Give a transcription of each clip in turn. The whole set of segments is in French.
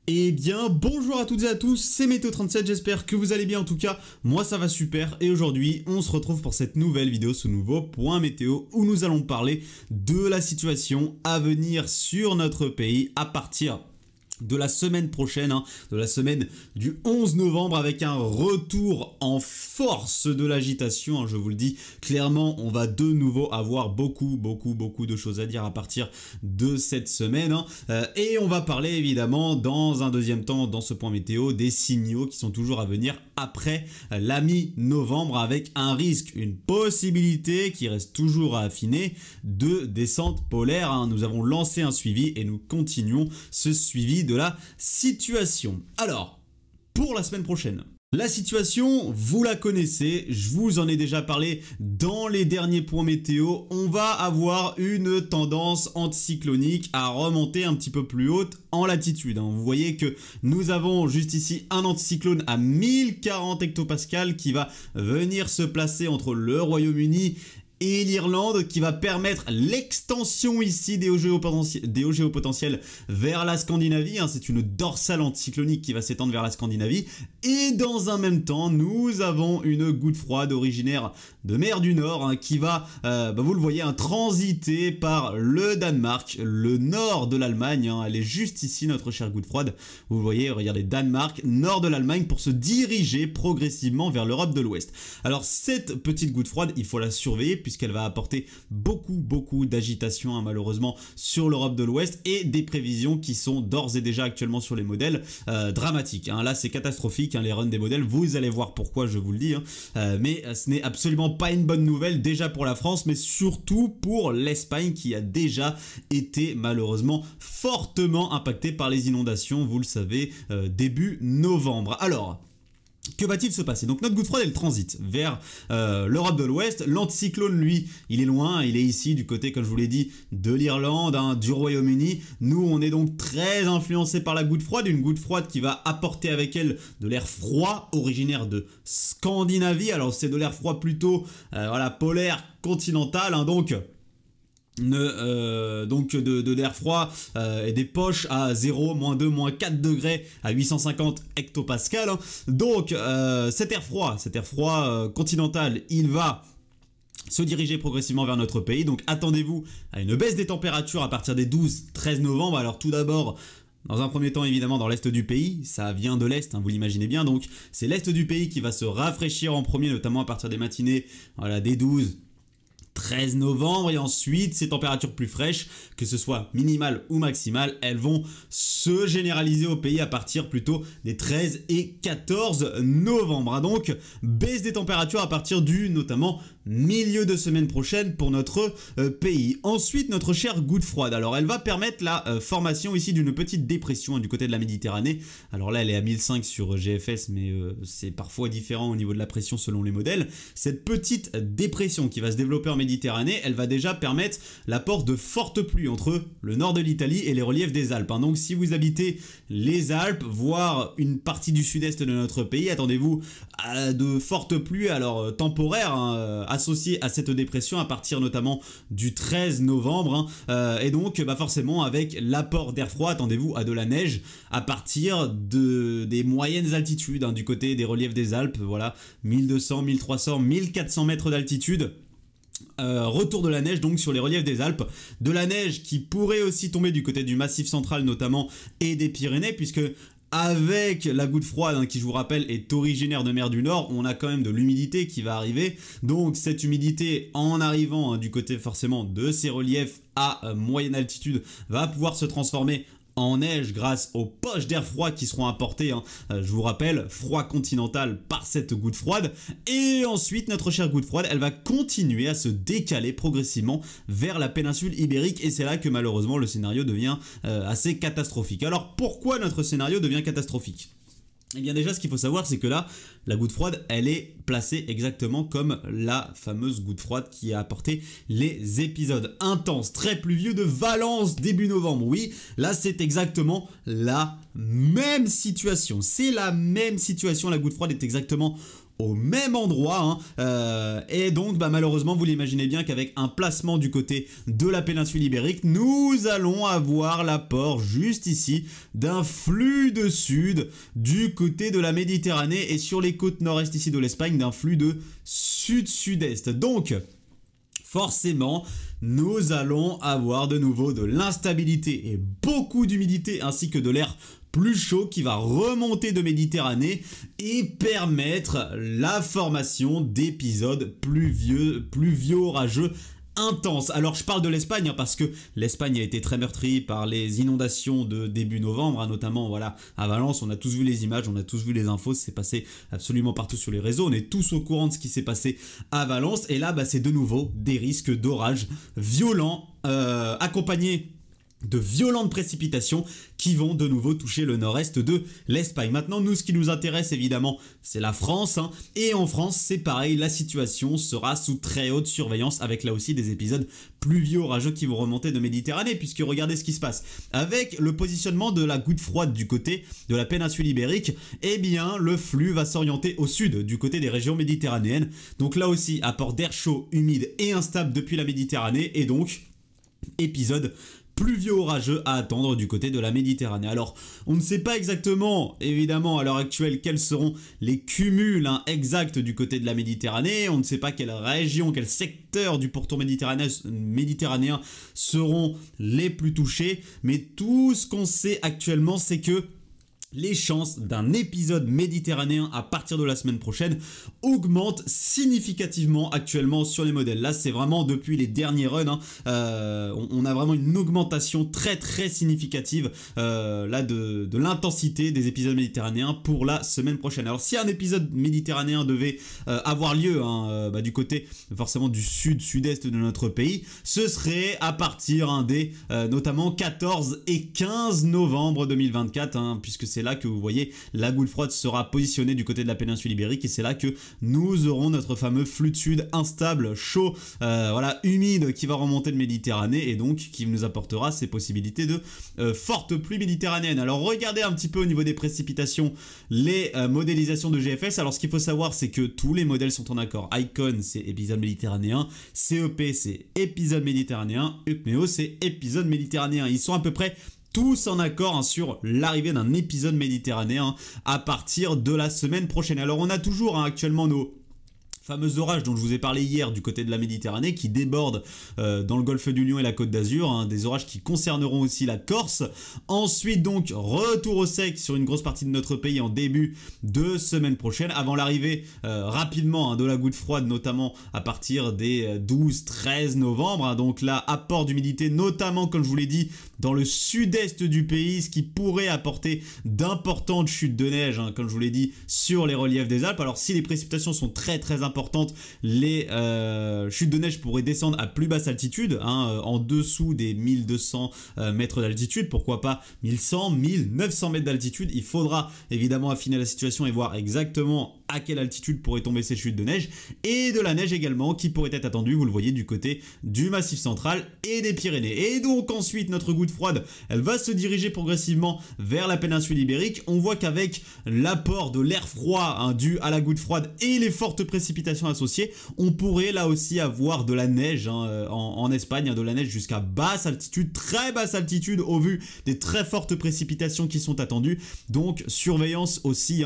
Eh bien, bonjour à toutes et à tous, c'est Météo37, j'espère que vous allez bien. En tout cas, moi ça va super et aujourd'hui on se retrouve pour cette nouvelle vidéo, ce nouveau point météo où nous allons parler de la situation à venir sur notre pays à partir de la semaine prochaine, de la semaine du 11 novembre avec un retour en force de l'agitation, je vous le dis clairement, on va de nouveau avoir beaucoup de choses à dire à partir de cette semaine et on va parler évidemment dans un deuxième temps dans ce point météo des signaux qui sont toujours à venir après la mi-novembre avec un risque, une possibilité qui reste toujours à affiner de descente polaire. Nous avons lancé un suivi et nous continuons ce suivi de la situation. Alors, pour la semaine prochaine, la situation, vous la connaissez, je vous en ai déjà parlé dans les derniers points météo, on va avoir une tendance anticyclonique à remonter un petit peu plus haute en latitude. Vous voyez que nous avons juste ici un anticyclone à 1040 hectopascales qui va venir se placer entre le Royaume-Uni et l'Irlande, qui va permettre l'extension ici des hauts géopotentiels vers la Scandinavie. C'est une dorsale anticyclonique qui va s'étendre vers la Scandinavie. Et dans un même temps, nous avons une goutte froide originaire de mer du Nord qui va, vous le voyez, transiter par le Danemark, le nord de l'Allemagne. Elle est juste ici, notre chère goutte froide. Vous voyez, regardez, Danemark, nord de l'Allemagne, pour se diriger progressivement vers l'Europe de l'Ouest. Alors cette petite goutte froide, il faut la surveiller puisqu'elle va apporter beaucoup d'agitation malheureusement sur l'Europe de l'Ouest et des prévisions qui sont d'ores et déjà actuellement sur les modèles dramatiques. Là c'est catastrophique, les runs des modèles, vous allez voir pourquoi, je vous le dis, mais ce n'est absolument pas une bonne nouvelle déjà pour la France, mais surtout pour l'Espagne qui a déjà été malheureusement fortement impactée par les inondations, vous le savez, début novembre. Alors, que va-t-il se passer? Donc notre goutte froide elle transite vers l'Europe de l'Ouest. L'anticyclone lui il est loin, il est ici du côté comme je vous l'ai dit de l'Irlande, du Royaume-Uni. Nous on est donc très influencé par la goutte froide, une goutte froide qui va apporter avec elle de l'air froid originaire de Scandinavie. Alors c'est de l'air froid plutôt polaire continental, donc de l'air froid et des poches à 0, -2, -4 degrés à 850 hectopascales. Donc cet air froid continental, il va se diriger progressivement vers notre pays. Donc attendez-vous à une baisse des températures à partir des 12-13 novembre. Alors tout d'abord, dans un premier temps, évidemment, dans l'est du pays, ça vient de l'est, vous l'imaginez bien, donc c'est l'est du pays qui va se rafraîchir en premier, notamment à partir des matinées des 12-13 novembre, et ensuite ces températures plus fraîches, que ce soit minimales ou maximales, elles vont se généraliser au pays à partir plutôt des 13 et 14 novembre. Donc baisse des températures à partir du notamment milieu de semaine prochaine pour notre pays. Ensuite notre chère goutte froide, alors elle va permettre la formation ici d'une petite dépression du côté de la Méditerranée. Alors là elle est à 1005 sur GFS, mais c'est parfois différent au niveau de la pression selon les modèles. Cette petite dépression qui va se développer en Méditerranée, elle va déjà permettre l'apport de fortes pluies entre le nord de l'Italie et les reliefs des Alpes. Donc si vous habitez les Alpes, voire une partie du sud-est de notre pays, attendez-vous à de fortes pluies temporaires associées à cette dépression à partir notamment du 13 novembre. Et donc forcément avec l'apport d'air froid, attendez-vous à de la neige à partir des moyennes altitudes du côté des reliefs des Alpes. Voilà, 1200, 1300, 1400 mètres d'altitude. Retour de la neige donc sur les reliefs des Alpes, de la neige qui pourrait aussi tomber du côté du Massif central notamment et des Pyrénées, puisque avec la goutte froide qui je vous rappelle est originaire de mer du Nord, on a quand même de l'humidité qui va arriver. Donc cette humidité en arrivant du côté forcément de ces reliefs à moyenne altitude va pouvoir se transformer en neige grâce aux poches d'air froid qui seront apportées, je vous rappelle, froid continental par cette goutte froide. Et ensuite notre chère goutte froide, elle va continuer à se décaler progressivement vers la péninsule ibérique, et c'est là que malheureusement le scénario devient assez catastrophique. Alors pourquoi notre scénario devient catastrophique? Eh bien déjà ce qu'il faut savoir c'est que là la goutte froide elle est placée exactement comme la fameuse goutte froide qui a apporté les épisodes intenses très pluvieux de Valence début novembre. Oui, là c'est exactement la même situation, c'est la même situation, la goutte froide est exactement au même endroit, et donc malheureusement vous l'imaginez bien qu'avec un placement du côté de la péninsule ibérique, nous allons avoir l'apport juste ici d'un flux de sud du côté de la Méditerranée et sur les côtes nord-est ici de l'Espagne d'un flux de sud-sud-est. Donc forcément, nous allons avoir de nouveau de l'instabilité et beaucoup d'humidité ainsi que de l'air plus chaud qui va remonter de Méditerranée et permettre la formation d'épisodes pluvieux, orageux, intenses. Alors je parle de l'Espagne parce que l'Espagne a été très meurtrie par les inondations de début novembre, notamment voilà à Valence. On a tous vu les images, on a tous vu les infos, c'est passé absolument partout sur les réseaux, on est tous au courant de ce qui s'est passé à Valence et là c'est de nouveau des risques d'orages violents accompagnés de violentes précipitations qui vont de nouveau toucher le nord-est de l'Espagne. Maintenant, nous, ce qui nous intéresse évidemment, c'est la France. Et en France, c'est pareil, la situation sera sous très haute surveillance avec là aussi des épisodes pluvieux orageux qui vont remonter de Méditerranée, puisque regardez ce qui se passe. Avec le positionnement de la goutte froide du côté de la péninsule ibérique, eh bien, le flux va s'orienter au sud, du côté des régions méditerranéennes. Donc là aussi, apport d'air chaud, humide et instable depuis la Méditerranée, et donc, épisode pluvieux orageux à attendre du côté de la Méditerranée. Alors, on ne sait pas exactement, évidemment, à l'heure actuelle, quels seront les cumuls exacts du côté de la Méditerranée. On ne sait pas quelle région, quel secteur du pourtour méditerranéen seront les plus touchés. Mais tout ce qu'on sait actuellement, c'est que les chances d'un épisode méditerranéen à partir de la semaine prochaine augmentent significativement actuellement sur les modèles. Là, c'est vraiment depuis les derniers runs, on a vraiment une augmentation très significative là de l'intensité des épisodes méditerranéens pour la semaine prochaine. Alors, si un épisode méditerranéen devait avoir lieu du côté forcément du sud-est de notre pays, ce serait à partir des notamment 14 et 15 novembre 2024, puisque c'est là que vous voyez la goutte froide sera positionnée du côté de la péninsule ibérique et c'est là que nous aurons notre fameux flux de sud instable, chaud, humide qui va remonter de Méditerranée et donc qui nous apportera ces possibilités de fortes pluies méditerranéennes. Alors regardez un petit peu au niveau des précipitations les modélisations de GFS. Alors ce qu'il faut savoir, c'est que tous les modèles sont en accord. Icon c'est épisode méditerranéen, CEP c'est épisode méditerranéen, UCMEO c'est épisode méditerranéen. Ils sont à peu près tous en accord sur l'arrivée d'un épisode méditerranéen à partir de la semaine prochaine. Alors on a toujours actuellement nos fameux orages dont je vous ai parlé hier du côté de la Méditerranée qui débordent dans le golfe du Lion et la Côte d'Azur, des orages qui concerneront aussi la Corse. Ensuite donc retour au sec sur une grosse partie de notre pays en début de semaine prochaine avant l'arrivée rapidement de la goutte froide, notamment à partir des 12-13 novembre. Donc là, apport d'humidité notamment comme je vous l'ai dit dans le sud-est du pays, ce qui pourrait apporter d'importantes chutes de neige, comme je vous l'ai dit, sur les reliefs des Alpes. Alors si les précipitations sont très importantes, les chutes de neige pourraient descendre à plus basse altitude, en dessous des 1200 mètres d'altitude, pourquoi pas 1100, 1900 mètres d'altitude. Il faudra évidemment affiner la situation et voir exactement à quelle altitude pourraient tomber ces chutes de neige, et de la neige également qui pourrait être attendue, vous le voyez, du côté du Massif central et des Pyrénées. Et donc ensuite notre goutte froide, elle va se diriger progressivement vers la péninsule ibérique. On voit qu'avec l'apport de l'air froid dû à la goutte froide et les fortes précipitations associées, on pourrait là aussi avoir de la neige en Espagne, de la neige jusqu'à basse altitude, très basse altitude au vu des très fortes précipitations qui sont attendues. Donc surveillance aussi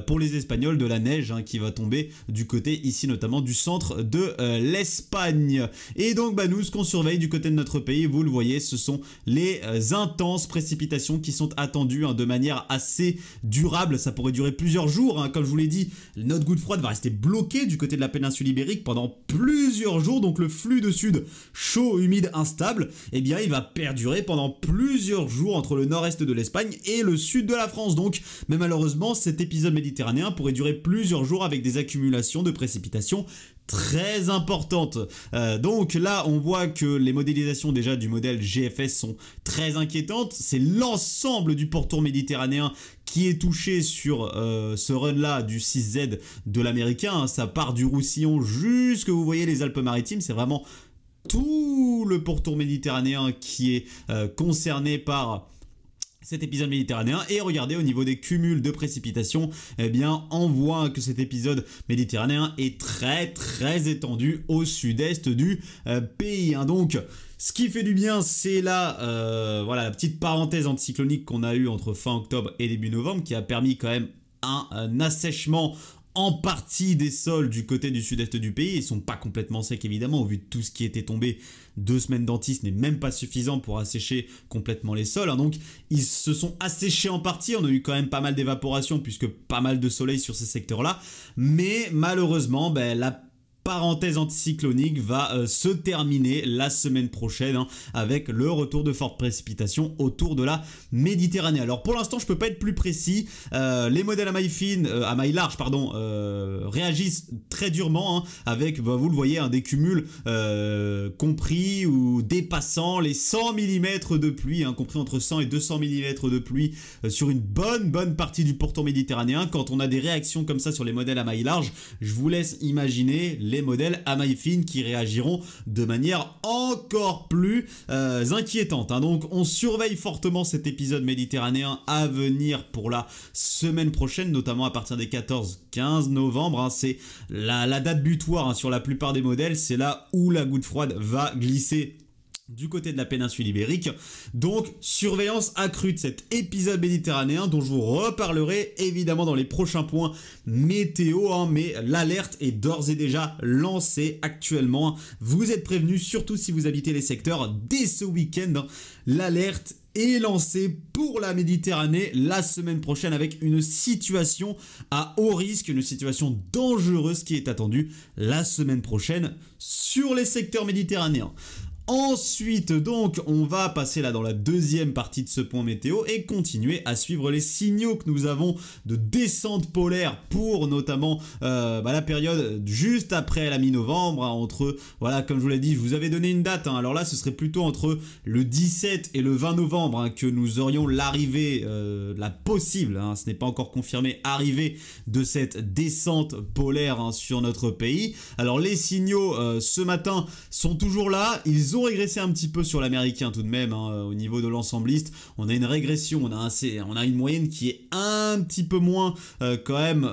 pour les Espagnols de la neige qui va tomber du côté ici notamment du centre de l'Espagne. Et donc nous, ce qu'on surveille du côté de notre pays, vous le voyez, ce sont les intenses précipitations qui sont attendues de manière assez durable. Ça pourrait durer plusieurs jours, comme je vous l'ai dit, notre goutte froide va rester bloquée du côté de la péninsule ibérique pendant plusieurs jours. Donc le flux de sud chaud, humide, instable, eh bien il va perdurer pendant plusieurs jours entre le nord-est de l'Espagne et le sud de la France. Donc mais malheureusement cet épisode méditerranéen pourrait durer plusieurs jours avec des accumulations de précipitations très importantes. Donc là on voit que les modélisations déjà du modèle GFS sont très inquiétantes. C'est l'ensemble du pourtour méditerranéen qui est touché sur ce run là du 6Z de l'américain. Ça part du Roussillon jusque vous voyez les Alpes-Maritimes. C'est vraiment tout le pourtour méditerranéen qui est concerné par cet épisode méditerranéen. Et regardez, au niveau des cumuls de précipitations, eh bien on voit que cet épisode méditerranéen est très étendu au sud-est du pays, hein. Donc ce qui fait du bien, c'est voilà, la petite parenthèse anticyclonique qu'on a eue entre fin octobre et début novembre, qui a permis quand même un assèchement en partie des sols du côté du sud-est du pays. Ils sont pas complètement secs évidemment, au vu de tout ce qui était tombé. 2 semaines d'antis n'est même pas suffisant pour assécher complètement les sols, hein. Donc ils se sont asséchés en partie. On a eu quand même pas mal d'évaporation puisque pas mal de soleil sur ces secteurs là, mais malheureusement la parenthèse anticyclonique va se terminer la semaine prochaine, hein, avec le retour de fortes précipitations autour de la Méditerranée. Alors pour l'instant je peux pas être plus précis, les modèles à maille fine, à maille large pardon, réagissent très durement, hein, avec vous le voyez, des cumuls compris ou dépassant les 100 mm de pluie, hein, compris entre 100 et 200 mm de pluie sur une bonne partie du pourtour méditerranéen. Quand on a des réactions comme ça sur les modèles à maille large, je vous laisse imaginer les modèles à maille fine qui réagiront de manière encore plus inquiétante, hein. Donc on surveille fortement cet épisode méditerranéen à venir pour la semaine prochaine, notamment à partir des 14-15 novembre, hein. C'est la date butoir, hein, sur la plupart des modèles. C'est là où la goutte froide va glisser du côté de la péninsule ibérique. Donc surveillance accrue de cet épisode méditerranéen dont je vous reparlerai évidemment dans les prochains points météo, hein, mais l'alerte est d'ores et déjà lancée actuellement. Vous êtes prévenus, surtout si vous habitez les secteurs, dès ce week-end, hein. L'alerte est lancée pour la Méditerranée la semaine prochaine, avec une situation à haut risque, une situation dangereuse qui est attendue la semaine prochaine sur les secteurs méditerranéens. Ensuite, donc, on va passer là dans la deuxième partie de ce point météo et continuer à suivre les signaux que nous avons de descente polaire pour notamment la période juste après la mi-novembre, hein, entre, voilà, comme je vous l'ai dit, je vous avais donné une date, hein, alors là, ce serait plutôt entre le 17 et le 20 novembre, hein, que nous aurions l'arrivée, la possible, hein, ce n'est pas encore confirmé, arrivée de cette descente polaire, hein, sur notre pays. Alors les signaux ce matin sont toujours là, ils ont régressé un petit peu sur l'américain tout de même, hein, au niveau de l'ensembliste. On a une régression, on a une moyenne qui est un petit peu moins quand même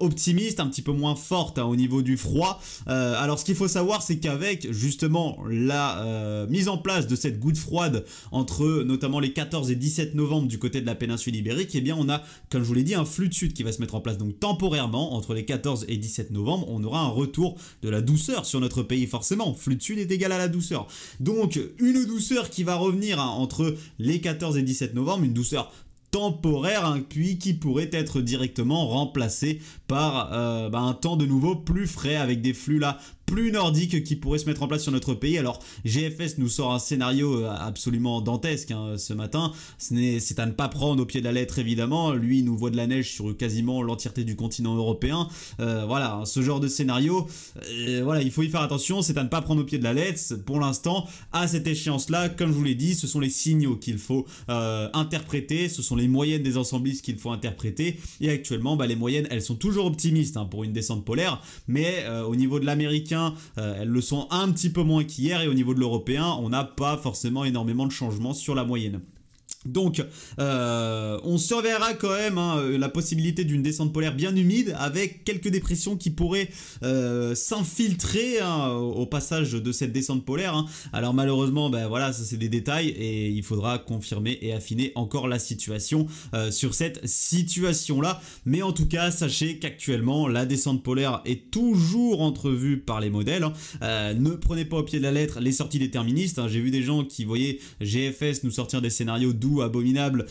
optimiste, un petit peu moins forte, hein, au niveau du froid. Alors ce qu'il faut savoir, c'est qu'avec justement la mise en place de cette goutte froide entre notamment les 14 et 17 novembre du côté de la péninsule ibérique, eh bien on a, comme je vous l'ai dit, un flux de sud qui va se mettre en place. Donc temporairement, entre les 14 et 17 novembre, on aura un retour de la douceur sur notre pays, forcément. Flux de sud est égal à la douceur. Donc une douceur qui va revenir, hein, entre les 14 et 17 novembre, une douceur temporaire, hein, puis qui pourrait être directement remplacée par un temps de nouveau plus frais, avec des flux là plus nordiques qui pourraient se mettre en place sur notre pays. Alors GFS nous sort un scénario absolument dantesque, hein, ce matin. C'est à ne pas prendre au pied de la lettre évidemment. Lui il nous voit de la neige sur quasiment l'entièreté du continent européen. Voilà, hein, ce genre de scénario, voilà, il faut y faire attention, c'est à ne pas prendre au pied de la lettre. Pour l'instant, à cette échéance là, comme je vous l'ai dit, ce sont les signaux qu'il faut interpréter, ce sont les moyennes des ensemblistes qu'il faut interpréter. Et actuellement, les moyennes, elles sont toujours optimistes, hein, pour une descente polaire, mais au niveau de l'américain, elles le sont un petit peu moins qu'hier, et au niveau de l'européen, on n'a pas forcément énormément de changements sur la moyenne. Donc on surveillera quand même, hein, la possibilité d'une descente polaire bien humide, avec quelques dépressions qui pourraient s'infiltrer, hein, au passage de cette descente polaire, hein. Alors malheureusement, voilà, ça c'est des détails, et il faudra confirmer et affiner encore la situation sur cette situation là. Mais en tout cas, sachez qu'actuellement la descente polaire est toujours entrevue par les modèles, hein. Ne prenez pas au pied de la lettre les sorties déterministes, hein. J'ai vu des gens qui voyaient GFS nous sortir des scénarios doux, abominable,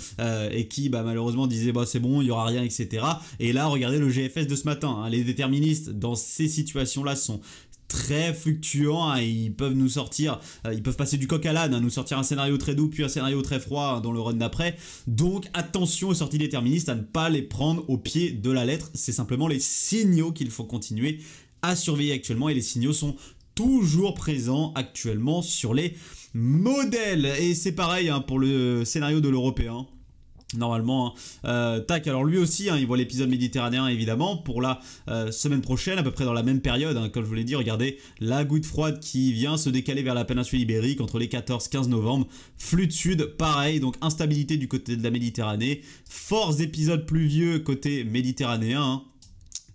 et qui malheureusement disaient c'est bon, il n'y aura rien, etc. Et là regardez le GFS de ce matin, hein. Les déterministes dans ces situations là sont très fluctuants, hein. Ils peuvent nous sortir, ils peuvent passer du coq à l'âne, hein, nous sortir un scénario très doux puis un scénario très froid, hein, dans le run d'après. Donc attention aux sorties déterministes, à ne pas les prendre au pied de la lettre. C'est simplement les signaux qu'il faut continuer à surveiller actuellement, et les signaux sont toujours présents actuellement sur les modèles. Et c'est pareil, hein, pour le scénario de l'européen. Normalement, tac, alors lui aussi, il voit l'épisode méditerranéen évidemment pour la semaine prochaine, à peu près dans la même période, comme je vous l'ai dit. Regardez, la goutte froide qui vient se décaler vers la péninsule ibérique entre les 14-15 novembre, flux de sud, pareil, donc instabilité du côté de la Méditerranée, forts épisodes pluvieux côté méditerranéen,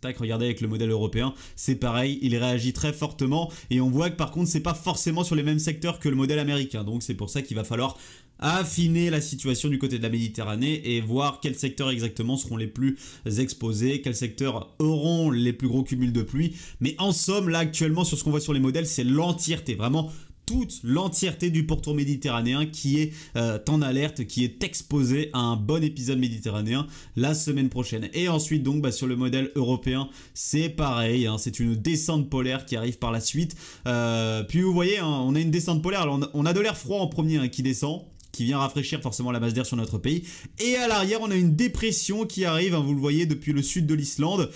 Tac, regardez avec le modèle européen, c'est pareil, il réagit très fortement et on voit que par contre c'est pas forcément sur les mêmes secteurs que le modèle américain, donc c'est pour ça qu'il va falloir affiner la situation du côté de la Méditerranée et voir quels secteurs exactement seront les plus exposés, quels secteurs auront les plus gros cumuls de pluie. Mais en somme, là actuellement sur ce qu'on voit sur les modèles, c'est l'entièreté, vraiment toute l'entièreté du pourtour méditerranéen qui est en alerte, qui est exposée à un bon épisode méditerranéen la semaine prochaine. Et ensuite donc sur le modèle européen, c'est pareil, c'est une descente polaire qui arrive par la suite. Puis vous voyez, on a une descente polaire, alors on a de l'air froid en premier qui descend, qui vient rafraîchir forcément la masse d'air sur notre pays. Et à l'arrière, on a une dépression qui arrive, vous le voyez, depuis le sud de l'Islande,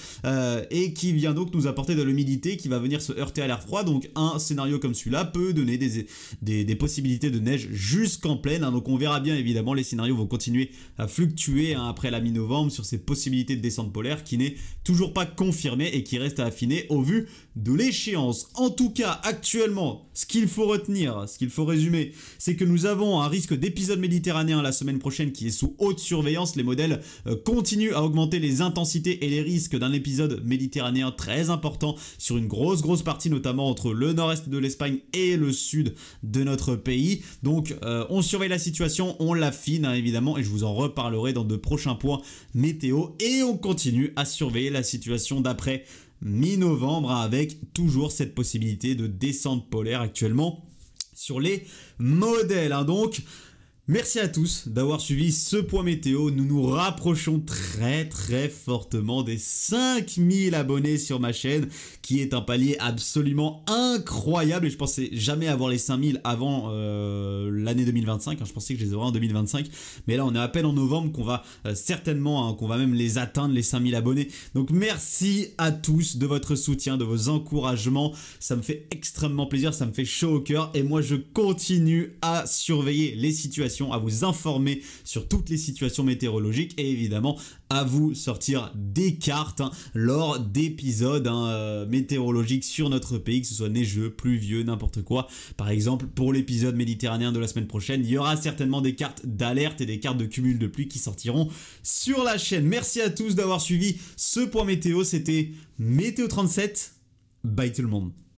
et qui vient donc nous apporter de l'humidité, qui va venir se heurter à l'air froid. Donc un scénario comme celui-là peut donner des possibilités de neige jusqu'en plaine. Donc on verra bien, évidemment, les scénarios vont continuer à fluctuer après la mi-novembre sur ces possibilités de descente polaire qui n'est toujours pas confirmée et qui reste à affiner au vu de l'échéance. En tout cas, actuellement, ce qu'il faut retenir, ce qu'il faut résumer, c'est que nous avons un risque d'épisode méditerranéen la semaine prochaine qui est sous haute surveillance. Les modèles continuent à augmenter les intensités et les risques d'un épisode méditerranéen très important sur une grosse partie, notamment entre le nord-est de l'Espagne et le sud de notre pays. Donc on surveille la situation, on l'affine évidemment, et je vous en reparlerai dans de prochains points météo, et on continue à surveiller la situation d'après mi-novembre avec toujours cette possibilité de descente polaire actuellement sur les modèles. Donc merci à tous d'avoir suivi ce point météo. Nous nous rapprochons très fortement des 5000 abonnés sur ma chaîne, qui est un palier absolument incroyable, et je pensais jamais avoir les 5000 avant l'année 2025. Je pensais que je les aurais en 2025, mais là on est à peine en novembre qu'on va certainement, qu'on va même les atteindre, les 5000 abonnés. Donc merci à tous de votre soutien, de vos encouragements, ça me fait extrêmement plaisir, ça me fait chaud au cœur, et moi je continue à surveiller les situations, à vous informer sur toutes les situations météorologiques, et évidemment à vous sortir des cartes lors d'épisodes météorologiques sur notre pays, que ce soit neigeux, pluvieux, n'importe quoi. Par exemple, pour l'épisode méditerranéen de la semaine prochaine, il y aura certainement des cartes d'alerte et des cartes de cumul de pluie qui sortiront sur la chaîne. Merci à tous d'avoir suivi ce point météo, c'était Météo 37, bye tout le monde.